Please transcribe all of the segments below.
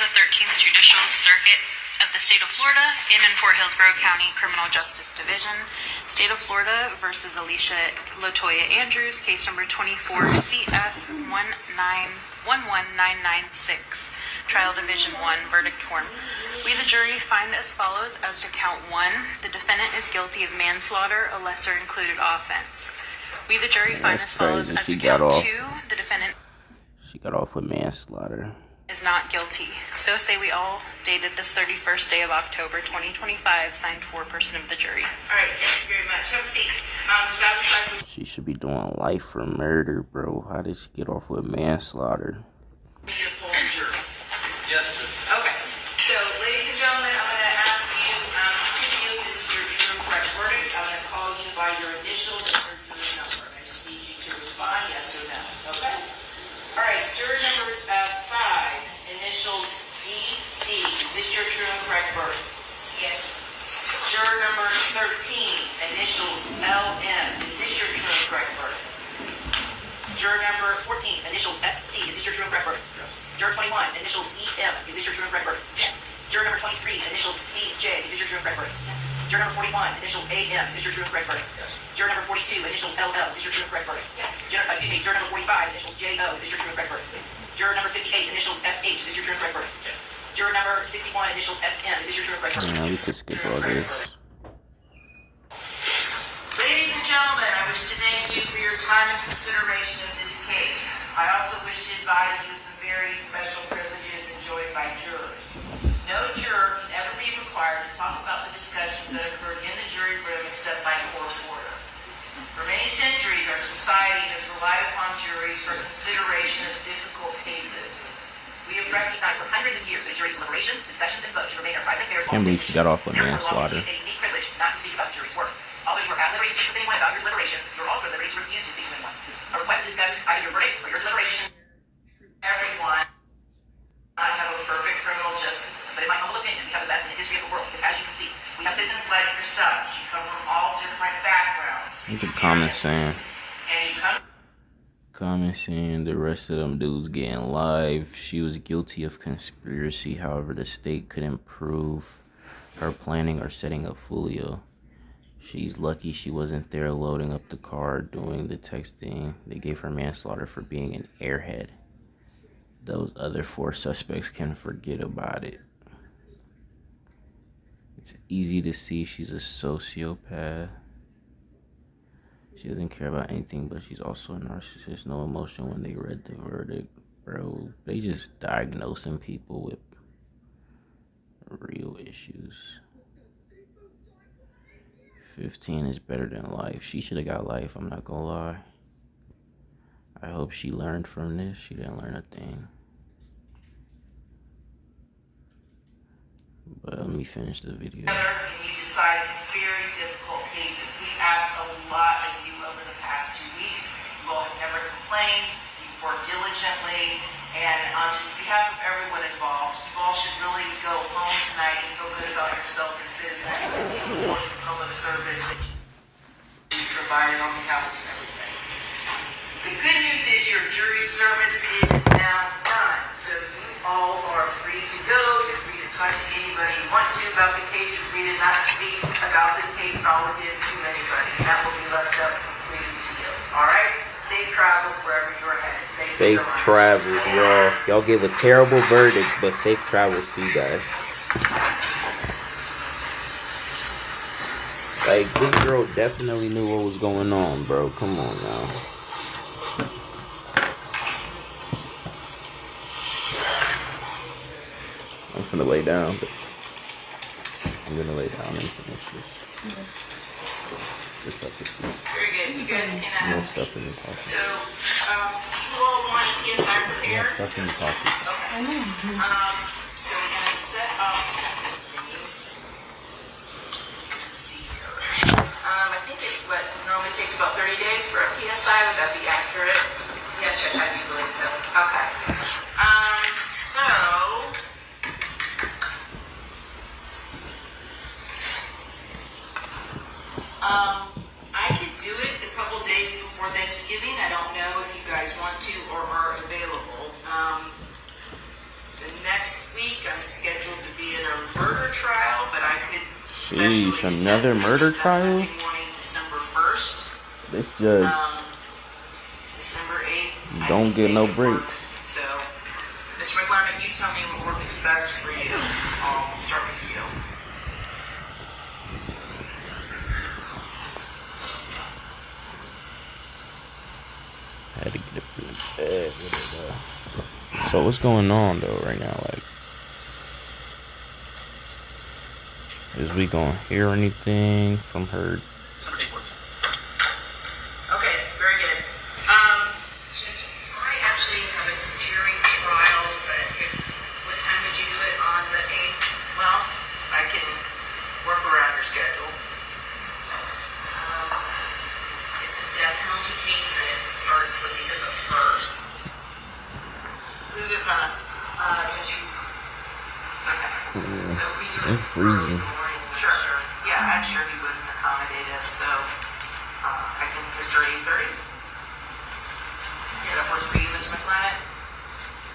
the 13th Judicial Circuit of the State of Florida in and for Hillsborough County Criminal Justice Division. State of Florida versus Alicia Latoya Andrews, case number 24 CF 11996. Trial Division 1, verdict form. We, the jury, find as follows as to count 1. The defendant is guilty of manslaughter, a lesser included offense. We, the jury, find as follows as to count 2. The defendant... She got off with manslaughter. ...is not guilty. So say we all, dated this 31st day of October 2025, signed foreperson of the jury. All right, thank you very much. Have a seat. She should be doing life for murder, bro. How did she get off with manslaughter? Yes, sir. Okay. So, ladies and gentlemen, I'm going to ask you, each of you, this is your true and correct verdict. I'm going to call you by your initials and your jury number. I just need you to respond yes or no. Okay? All right. Juror number 5, initials DC. Is this your true and correct verdict? Yes. Juror number 13, initials LM. Is this your true and correct verdict? Juror number 14, initials SC. Is this your true and correct verdict? Yes. Juror 21, initials EM. Is this your true and correct verdict? Yes. Juror number 23, initials CJ. Is this your true and correct verdict? Yes. Juror number 41, initials AM. Is this your true and correct verdict? Yes. Juror number 42, initials LL. Is this your true and correct verdict? Yes. Juror number 45, initials JO. Is this your true and correct verdict? Yes. Juror number 58, initials SH. Is this your true and correct verdict? Yes. Juror number 61, initials SM. Is this your true and correct verdict? Yeah, we could skip all this. Ladies and gentlemen, I wish to thank you for your time and consideration of this case. I also wish to advise you of some very special privileges enjoyed by jurors. No juror can ever be required to talk about the discussions that occurred in the jury room except by court order. For many centuries, our society has relied upon juries for consideration of difficult cases. We have recognized for hundreds of years that jury's deliberations, discussions, and votes should remain our private affairs. Can't believe she got off with manslaughter. It is a unique privilege not to speak about the jury's work. Although you are at liberty to speak with anyone about your deliberations, you are also at liberty to refuse to speak with anyone. A request to discuss either your verdict or your deliberation. Everyone have a perfect criminal justice system, but in my humble opinion, we have the best in the history of the world. Because as you can see, we have citizens like yourself. You come from all different backgrounds. Look at comment saying. And you come. Comment saying the rest of them dudes getting live. She was guilty of conspiracy. However, the state couldn't prove her planning or setting up Foolio. She's lucky she wasn't there loading up the car, doing the texting. They gave her manslaughter for being an airhead. Those other 4 suspects can forget about it. It's easy to see she's a sociopath. She doesn't care about anything, but she's also a narcissist. No emotion when they read the verdict. Bro, they just diagnosing people with real issues. 15 is better than life. She should have got life, I'm not gonna lie. I hope she learned from this. She didn't learn a thing. But let me finish the video. And you decide these very difficult cases. We've asked a lot of you over the past 2 weeks. You all have never complained. You've worked diligently. And on just behalf of everyone involved, you all should really go home tonight and feel good about yourselves as citizens and the important public service that you provided on behalf of everybody. The good news is your jury service is now done. So you all are free to go. You're free to talk to anybody you want to about the case. You're free to not speak about this case at all again to anybody. That will be left up completely to you. All right? Safe travels wherever you're headed. Safe travels, y'all. Y'all gave a terrible verdict, but safe travels to you guys. Like, this girl definitely knew what was going on, bro. Come on now. I'm finna lay down, but I'm gonna lay down and finish this. Okay. Very good. You guys can have no stuff in the pocket. So, you all want PSI prepared? No stuff in the pocket. Okay. So we're gonna set up sentencing. Let's see here. I think it normally takes about 30 days for a PSI. Would that be accurate? Yes, Judge, I do believe so. Okay. I could do it a couple days before Thanksgiving. I don't know if you guys want to or are available. The next week was scheduled to be in a murder trial, but I could. Sheesh, another murder trial? Morning, December 1st. This judge December 8th. don't get no breaks. So, Mr. McLaren, you tell me what works best for you. I'll start with you. I had to get up in the bed. So what's going on though right now? Like, is we gonna hear anything from her? Okay, very good. I actually have a jury trial, but what time did you do it on the 8th? Well, I can work around your schedule. It's a death penalty case, and it starts the week of the 1st. Who's it from? Judge Houston. Okay. So we do I'm it freezing. Sure. Yeah, I'm sure he wouldn't accommodate us, so I can start 8:30. Does that work for you, Ms. McLennan?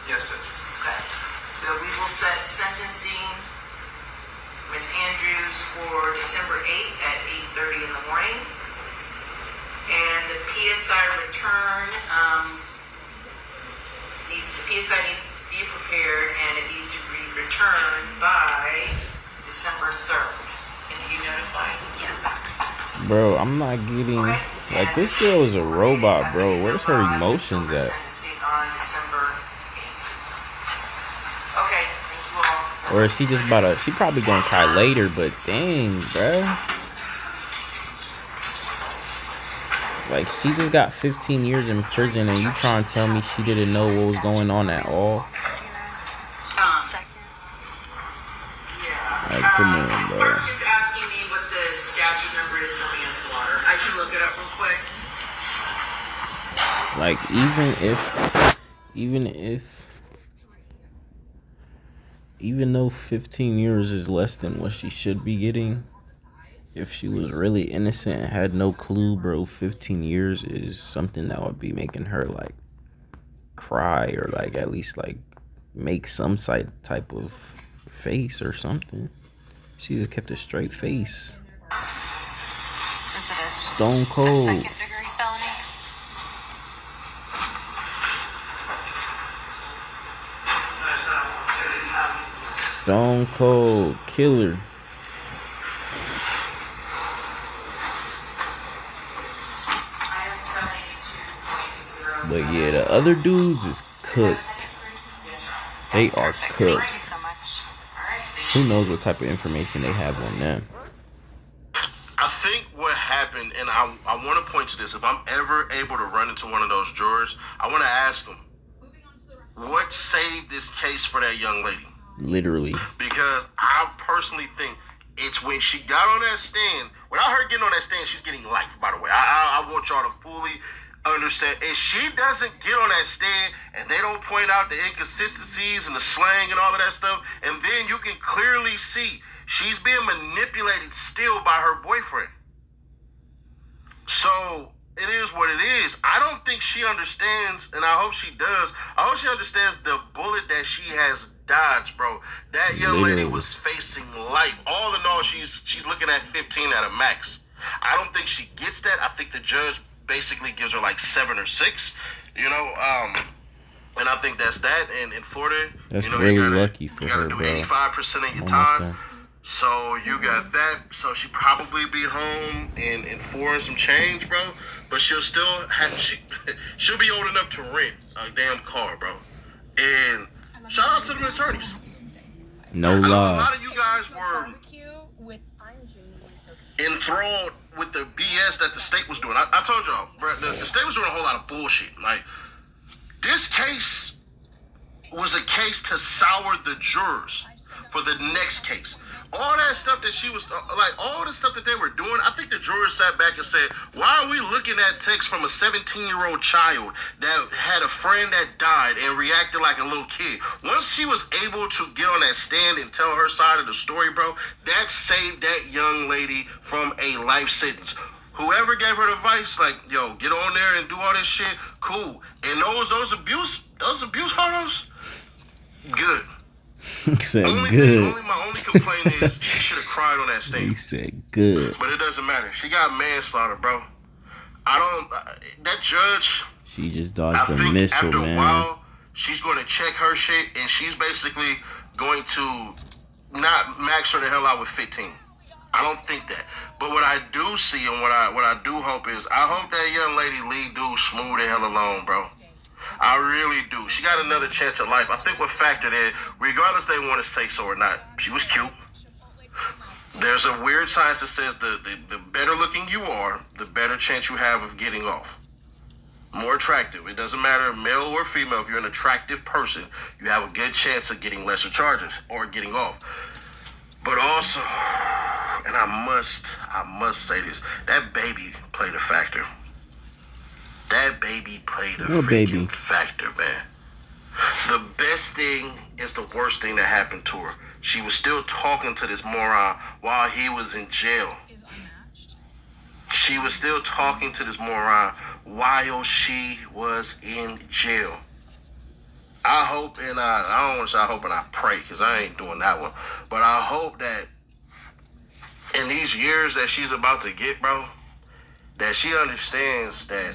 Yes, Judge. Okay. So we will set sentencing Ms. Andrews for December 8th at 8:30 in the morning. And the PSI return, the PSI needs to be prepared and it needs to be returned by December 3rd. And you notify? Yes. Bro, I'm not getting like this girl is a robot, bro. Where's her emotions at? Sentencing on December 8th. Okay, thank you all. Or is she just about to? She probably gonna cry later, but dang, bro. Like, she just got 15 years in prison, and you trying to tell me she didn't know what was going on at all? Yeah. Like, come on, bro. Mark is asking me what the statute number is for manslaughter. I can look it up real quick. Like, even though 15 years is less than what she should be getting, if she was really innocent and had no clue, bro, 15 years is something that would be making her, like, cry or, like, at least, like, make some type of face or something. She just kept a straight face. Is it a Stone a cold. second-degree felony? Stone cold killer. But yeah, the other dudes is cooked. They are Thank cooked. you so much. Who knows what type of information they have on them? I think what happened, and I want to point to this, if I'm ever able to run into one of those jurors, I want to ask them, what saved this case for that young lady? Literally. Because I personally think it's when she got on that stand. Without her getting on that stand, she's getting life, by the way. I want y'all to fully understand. If she doesn't get on that stand and they don't point out the inconsistencies and the slang and all of that stuff, and then you can clearly see she's being manipulated still by her boyfriend. So it is what it is. I don't think she understands, and I hope she does. I hope she understands the bullet that she has dodged, bro. That young lady was facing life. All in all, she's looking at 15 at a max. I don't think she gets that. I think the judge basically gives her like 7 or 6, you know, and I think that's that. And in Florida, That's you know, really you gotta, lucky for you gotta her, do bro. 85% of your Almost time. done. So you got that. So she probably be home in 4 and some change, bro. But she'll still have she'll be old enough to rent a damn car, bro. And shout out to the attorneys. No I know a lie. lot of you guys were enthralled with the BS that the state was doing. I told y'all, bro, the state was doing a whole lot of bullshit. Like, this case was a case to sour the jurors for the next case. All that stuff that she was, like, all the stuff that they were doing, I think the jurors sat back and said, why are we looking at text from a 17-year-old child that had a friend that died and reacted like a little kid? Once she was able to get on that stand and tell her side of the story, bro, that saved that young lady from a life sentence. Whoever gave her the advice, like, yo, get on there and do all this shit, cool. And those abuse photos, good. He said Only good. my only complaint is she should have cried on that He stage. said good. But it doesn't matter. She got manslaughter, bro. That judge, She just I dodged a think missile, after a man. while, she's going to check her shit, and she's basically going to not max her the hell out with 15. I don't think that. But what I do see and what I do hope is, I hope that young lady leave dude smooth the hell alone, bro. I really do. She got another chance at life. I think what factored in, regardless they want to say so or not, she was cute. There's a weird science that says the better looking you are, the better chance you have of getting off. More attractive. It doesn't matter, male or female. If you're an attractive person, you have a good chance of getting lesser charges or getting off. But also, and I must say this, that baby played a factor. That baby played a What freaking baby? factor, man. The best thing is the worst thing that happened to her. She was still talking to this moron while he was in jail. She was still talking to this moron while she was in jail. I hope and I don't want to say I hope and I pray, because I ain't doing that one. But I hope that in these years that she's about to get, bro, that she understands that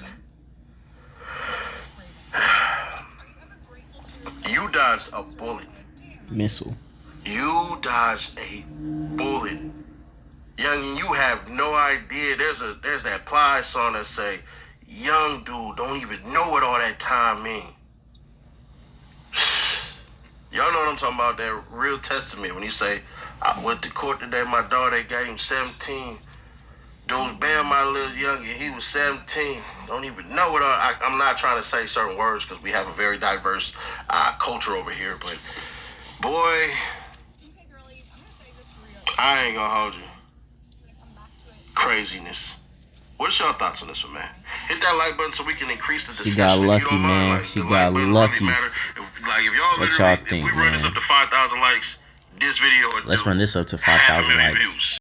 you dodged a bullet. Missile. You dodged a bullet. Youngin, you have no idea. There's that Plies song that say, young dude don't even know what all that time mean. Y'all know what I'm talking about, that real testament when you say, I went to court today, my daughter gave him 17. Dudes banned my little youngin, he was 17. Don't even know what I'm not trying to say certain words because we have a very diverse culture over here, but boy, I ain't gonna hold you. Craziness. What's your thoughts on this one, man? Hit that like button so we can increase the discussion. She got If you lucky, don't mind, man. like, She the got like button lucky. Really matter. If y'all What y'all literally, think, if we run this man? up to 5,000 likes, this video would Let's do run this up to half a 5,000 million likes. views.